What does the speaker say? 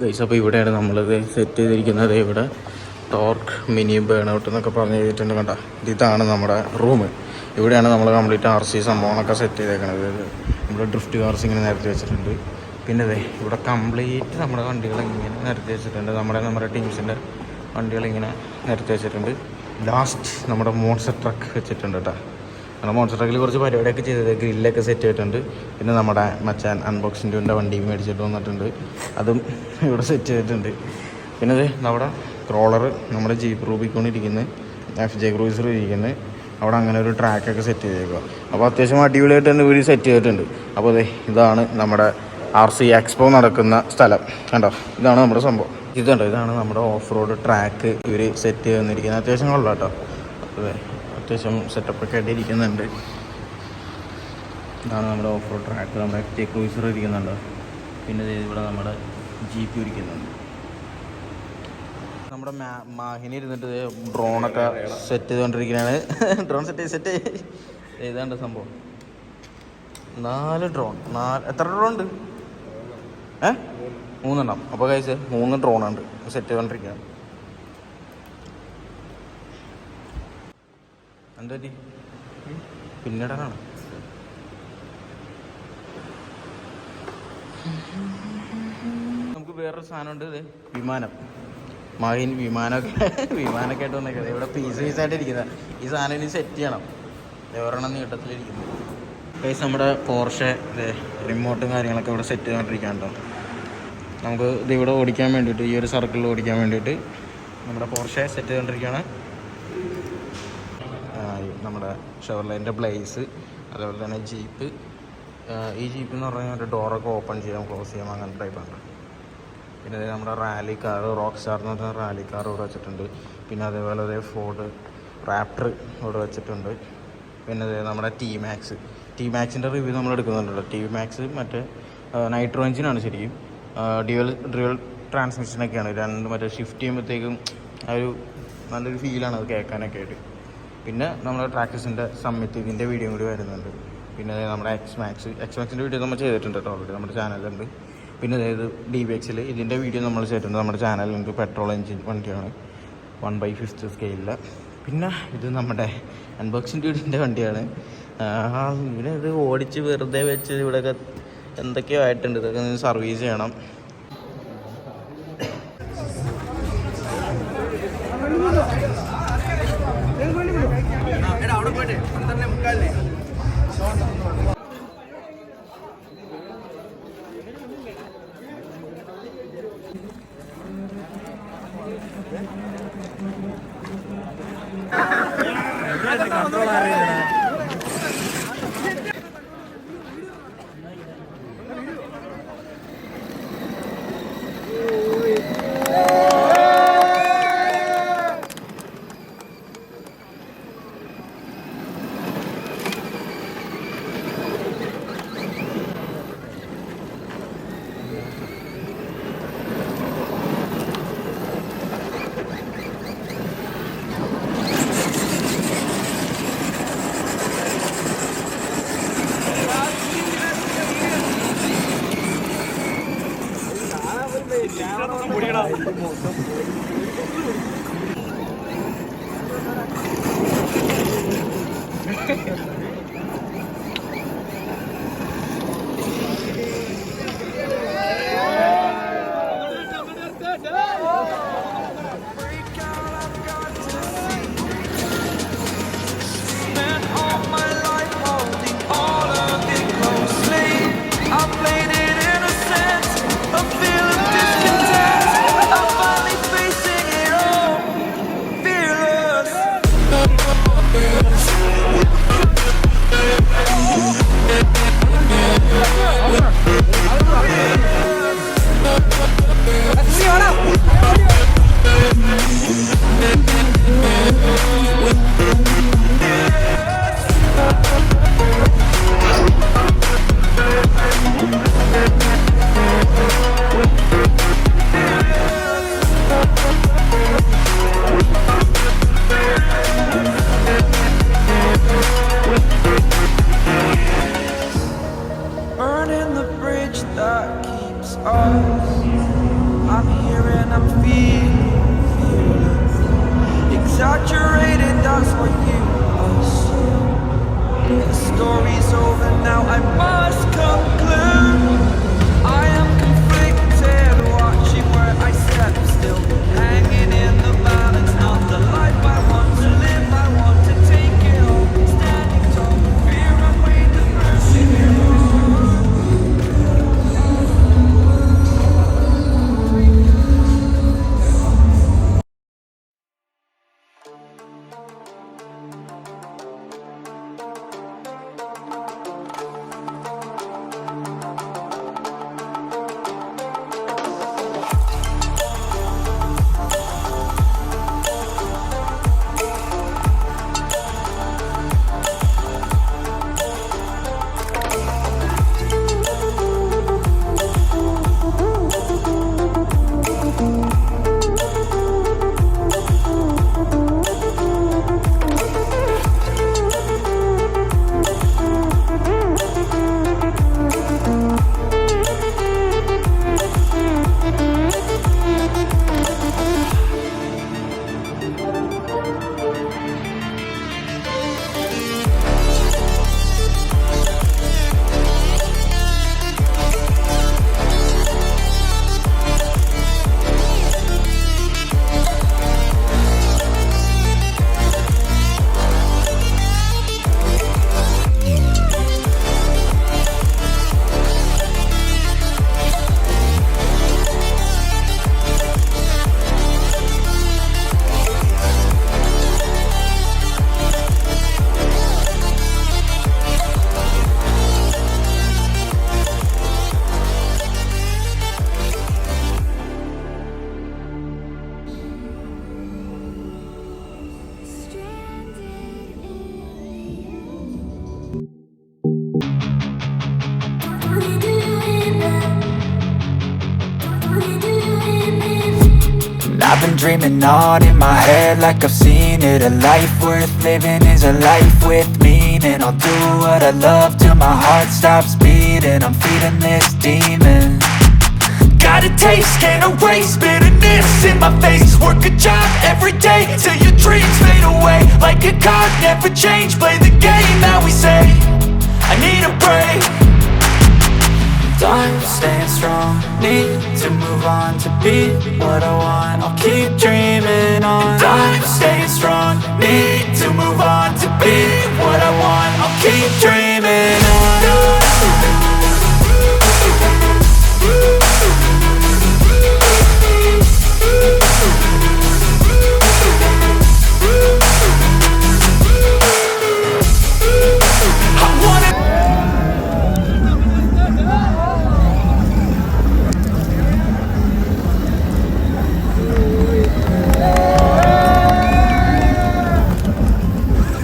Guys, അപ്പോൾ ഇവിടെയാണ് നമ്മളിത് സെറ്റ് ചെയ്തിരിക്കുന്നത്. ഇവിടെ ടോർക്ക് മിനി ബേൺ ഔട്ട് എന്നൊക്കെ പറഞ്ഞ് ചെയ്തിട്ടുണ്ട്. കണ്ട, ഇതാണ് നമ്മുടെ റൂം. ഇവിടെയാണ് നമ്മൾ കംപ്ലീറ്റ് RC സംഭവങ്ങളൊക്കെ സെറ്റ് ചെയ്തേക്കണത്. ഇവിടെ ഡ്രിഫ്റ്റ് കാർസ് ഇങ്ങനെ നിരത്തി വെച്ചിട്ടുണ്ട്. പിന്നെ ഇവിടെ കംപ്ലീറ്റ് നമ്മുടെ വണ്ടികൾ ഇങ്ങനെ നിരത്തി വെച്ചിട്ടുണ്ട്. നമ്മുടെ ടീംസിൻ്റെ വണ്ടികളിങ്ങനെ നിരത്തി വെച്ചിട്ടുണ്ട്. ലാസ്റ്റ് നമ്മുടെ മോൺസ്റ്റർ ട്രക്ക് വെച്ചിട്ടുണ്ട് കേട്ടോ. നമ്മുടെ മോൺസ്റ്റർ ട്രക്കിൽ കുറച്ച് പരിപാടിയൊക്കെ ചെയ്തത്, ഗ്രില്ലൊക്കെ സെറ്റ് ചെയ്തിട്ടുണ്ട്. പിന്നെ നമ്മുടെ മച്ചാൻ അൺബോക്സിൻ്റെ വണ്ടി മേടിച്ചിട്ട് വന്നിട്ടുണ്ട്, അതും ഇവിടെ സെറ്റ് ചെയ്തിട്ടുണ്ട്. പിന്നെ നമ്മുടെ ക്രോളർ നമ്മുടെ ജീപ്പ് റൂബിക്കോണിരിക്കുന്നത്, FJ ക്രൂസർ ഇരിക്കുന്നത്, അവിടെ അങ്ങനെ ഒരു ട്രാക്കൊക്കെ സെറ്റ് ചെയ്തേക്കുക. അപ്പോൾ അത്യാവശ്യം അടിപൊളിയായിട്ട് തന്നെ ഇവർ സെറ്റ് ചെയ്തിട്ടുണ്ട്. അപ്പോൾ ഇതാണ് നമ്മുടെ RC എക്സ്പോ നടക്കുന്ന സ്ഥലം. കണ്ടോ, ഇതാണ് നമ്മുടെ സംഭവം. ഇതാണ് നമ്മുടെ ഓഫ് റോഡ് ട്രാക്ക് ഇവർ സെറ്റ് ചെയ്ത് തന്നിരിക്കുന്നത്. അത്യാവശ്യം കൊള്ളാം കേട്ടോ. അതെ, അത്യാവശ്യം സെറ്റപ്പൊക്കെ ആയിട്ട് ഇരിക്കുന്നുണ്ട്. ഇതാണ് നമ്മുടെ ഓഫ് റോഡ് ട്രാക്ക്. നമ്മുടെ FJ ക്രൂസർ ഇരിക്കുന്നുണ്ട്. പിന്നെ ഇവിടെ നമ്മുടെ ജീപ്പ് ഇരിക്കുന്നുണ്ട്. നമ്മുടെ മാഹിനി ഇരുന്നിട്ട് ഡ്രോണൊക്കെ സെറ്റ് ചെയ്തുകൊണ്ടിരിക്കുകയാണ്. ഡ്രോൺ സെറ്റ് ഏതാണ്ട് സംഭവം 4 ഡ്രോൺ. എത്ര ഡ്രോൺ ഉണ്ട്? 3 എണ്ണം. അപ്പോൾ കഴിച്ച് 3 ഡ്രോണുണ്ട് സെറ്റ് ചെയ്തുകൊണ്ടിരിക്കുകയാണ്. എന്താ പറ്റി? പിന്നിടാനാണ്. നമുക്ക് വേറൊരു സാധനമുണ്ട്, വിമാനം. മാഹിൻ വിമാനമൊക്കെ ആയിട്ട് വന്നേക്കുന്നത്. ഇവിടെ പീസായിട്ട് ഇരിക്കുന്നത്. ഈ സാധനം ഇനി സെറ്റ് ചെയ്യണം. ഒരെണ്ണം നീട്ടത്തിലിരിക്കുന്നു. ഗൈസ്, നമ്മുടെ പോർഷെ റിമോട്ടും കാര്യങ്ങളൊക്കെ ഇവിടെ സെറ്റ് ചെയ്തുകൊണ്ടിരിക്കുകയാണ് കേട്ടോ. നമുക്ക് ഇതിവിടെ ഓടിക്കാൻ വേണ്ടിയിട്ട്, ഈ ഒരു സർക്കിളിൽ ഓടിക്കാൻ വേണ്ടിയിട്ട് നമ്മുടെ പോർഷെ സെറ്റ് ചെയ്തുകൊണ്ടിരിക്കുകയാണ്. നമ്മുടെ ഷെവർലെൻ്റെ ബ്ലേസ്, അതേപോലെ തന്നെ ജീപ്പ്. ഈ ജീപ്പ് എന്ന് പറഞ്ഞാൽ ഒരു ഡോറൊക്കെ ഓപ്പൺ ചെയ്യാം, ക്ലോസ് ചെയ്യാം, അങ്ങനത്തെ ടൈപ്പാണ്. പിന്നെ നമ്മുടെ റാലി കാർ, റോക്ക് സ്റ്റാർ എന്ന് പറഞ്ഞ റാലി കാർ ഇവിടെ വെച്ചിട്ടുണ്ട്. പിന്നെ അതേപോലെ ഫോർഡ് റാപ്റ്റർ ഇവിടെ വെച്ചിട്ടുണ്ട്. പിന്നെ നമ്മുടെ T-Maxൻ്റെ റിവ്യൂ നമ്മൾ എടുക്കുന്നുണ്ടല്ലോ. T-Max മറ്റേ നൈട്രോ എഞ്ചിനാണ് ശരിക്കും. ഡ്യുവൽ ട്രാൻസ്മിഷനൊക്കെയാണ്. മറ്റേ ഷിഫ്റ്റ് ചെയ്യുമ്പോഴത്തേക്കും ആ ഒരു നല്ലൊരു ഫീലാണ് അത് കേൾക്കാനൊക്കെ ആയിട്ട്. പിന്നെ നമ്മുടെ ട്രാക്ടേഴ്സിൻ്റെ സമ്മിറ്റ്, ഇതിൻ്റെ വീഡിയോ കൂടി വരുന്നുണ്ട്. പിന്നെ നമ്മുടെ എക്സ്മാക്സിൻ്റെ വീഡിയോ നമ്മൾ ചെയ്തിട്ടുണ്ട് കേട്ടോ, ഓൾറെഡി നമ്മുടെ ചാനലുണ്ട്. പിന്നെ അതായത് DBXൽ ഇതിൻ്റെ വീഡിയോ നമ്മൾ ചെയ്തിട്ടുണ്ട് നമ്മുടെ ചാനലിലുണ്ട്. പെട്രോൾ എഞ്ചിൻ വണ്ടിയാണ്, 1/5 സ്കെയിലിൽ. പിന്നെ ഇത് നമ്മുടെ അൺബോക്സിംഗ് ഡ്യൂഡിൻ്റെ വണ്ടിയാണ്. ഇവിടെ ഇത് ഓടിച്ച് വെറുതെ വെച്ച് ഇവിടെയൊക്കെ എന്തൊക്കെയോ ആയിട്ടുണ്ട്. ഇതൊക്കെ സർവീസ് ചെയ്യണം. And I've been dreaming on in my head like I've seen it. A life worth living is a life with meaning. I'll do what I love till my heart stops beating. I'm feeding this demon. Got a taste, can't erase bitterness in my face. Work a job every day till your dreams fade away. Like a card, never change, play the game that we say. I need a break. I'm staying strong, need to move on to be what I want. I'll keep dreaming on. I'm staying strong, need to move on to be what I want. I'll keep dreaming on.